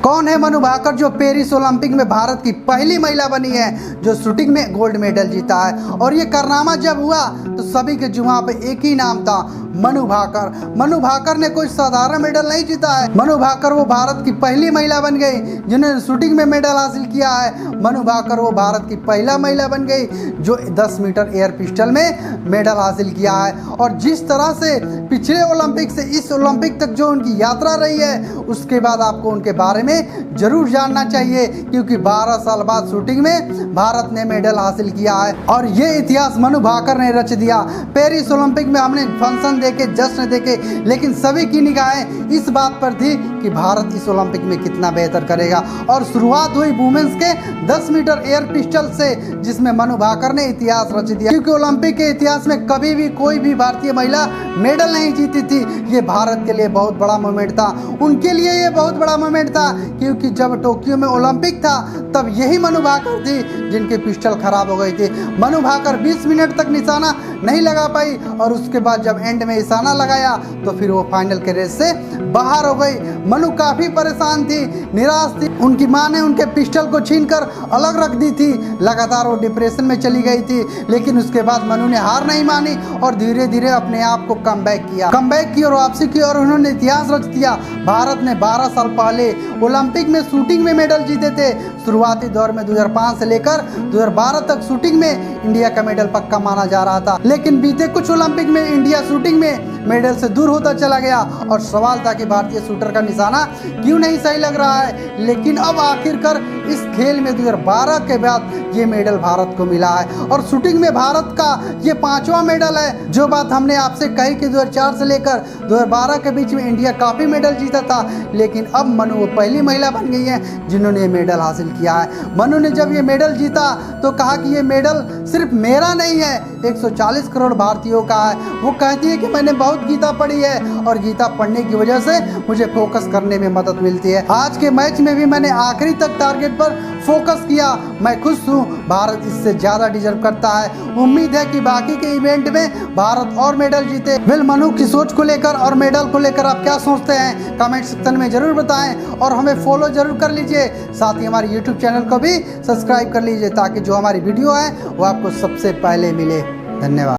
कौन है मनु भाकर जो पेरिस ओलंपिक में भारत की पहली महिला बनी है जो शूटिंग में गोल्ड मेडल जीता है। और ये कारनामा जब हुआ तो सभी के जुबान पे एक ही नाम था, मनु भाकर। मनु भाकर ने कोई साधारण मेडल नहीं जीता है। मनु भाकर वो भारत की पहली महिला बन गई जिन्होंने शूटिंग में मेडल हासिल किया है। मनु भाकर वो भारत की पहला महिला बन गई जो 10 मीटर एयर पिस्टल में मेडल हासिल किया है। और जिस तरह से पिछले ओलंपिक से इस ओलंपिक तक जो उनकी यात्रा रही है, उसके बाद आपको उनके बारे में जरूर जानना चाहिए, क्योंकि 12 साल बाद शूटिंग में भारत ने मेडल हासिल किया है। और ये इतिहास मनु भाकर ने रच दिया। पेरिस ओलंपिक में हमने फंक्शन देखे, जश्न देखे, लेकिन सभी की निगाहें इस बात पर थी कि भारत इस ओलंपिक में कितना बेहतर करेगा। और शुरुआत हुई वुमेन्स के 10 मीटर एयर पिस्टल से, जिसमें मनु भाकर ने इतिहास रच दिया, क्योंकि ओलंपिक के इतिहास में कभी भी कोई भी भारतीय महिला मेडल नहीं जीती थी। ये भारत के लिए बहुत बड़ा मोमेंट था, उनके लिए ये बहुत बड़ा मोमेंट था, क्योंकि जब टोक्यो में ओलंपिक था तब यही मनु भाकर थी जिनके पिस्टल खराब हो गई थी। मनु भाकर 20 मिनट तक निशाना नहीं लगा पाई और उसके बाद जब एंड में निशाना लगाया तो फिर वो फाइनल के रेस से बाहर हो गई। मनु काफ़ी परेशान थी, निराश थी। उनकी मां ने उनके पिस्टल को छीनकर अलग रख दी थी। लगातार वो डिप्रेशन में चली गई थी, लेकिन उसके बाद मनु ने हार नहीं मानी और धीरे धीरे अपने आप को कमबैक की और वापसी की और उन्होंने इतिहास रच दिया। भारत ने 12 साल पहले ओलंपिक में शूटिंग में मेडल जीते थे। शुरुआती दौर में 2005 से लेकर 2012 तक शूटिंग में इंडिया का मेडल पक्का माना जा रहा था, लेकिन बीते कुछ ओलंपिक में इंडिया शूटिंग में मेडल से दूर होता चला गया और सवाल था कि भारतीय शूटर का निशाना क्यों नहीं सही लग रहा है। लेकिन अब आखिरकार इस खेल में 2012 के बाद ये मेडल भारत को मिला है और शूटिंग में भारत का ये 5वां मेडल है। जो बात हमने आपसे कही कि 2004 से लेकर 2012 के बीच में इंडिया काफ़ी मेडल जीता था, लेकिन अब मनु वो पहली महिला बन गई है जिन्होंने ये मेडल हासिल किया है। मनु ने जब ये मेडल जीता तो कहा कि ये मेडल सिर्फ मेरा नहीं है, 140 करोड़ भारतीयों का है। वो कहती है कि मैंने बहुत गीता पढ़ी है और गीता पढ़ने की वजह से मुझे फोकस करने में मदद मिलती है। आज के मैच में भी मैंने आखिरी तक टारगेट पर फोकस किया। मैं खुश हूँ, भारत इससे ज़्यादा डिजर्व करता है। उम्मीद है कि बाकी के इवेंट में भारत और मेडल जीते। मनु की सोच को लेकर और मेडल को लेकर आप क्या सोचते हैं, कमेंट सेक्शन में जरूर बताएं और हमें फॉलो जरूर कर लीजिए। साथ ही हमारे यूट्यूब चैनल को भी सब्सक्राइब कर लीजिए ताकि जो हमारी वीडियो है वो आपको सबसे पहले मिले। धन्यवाद।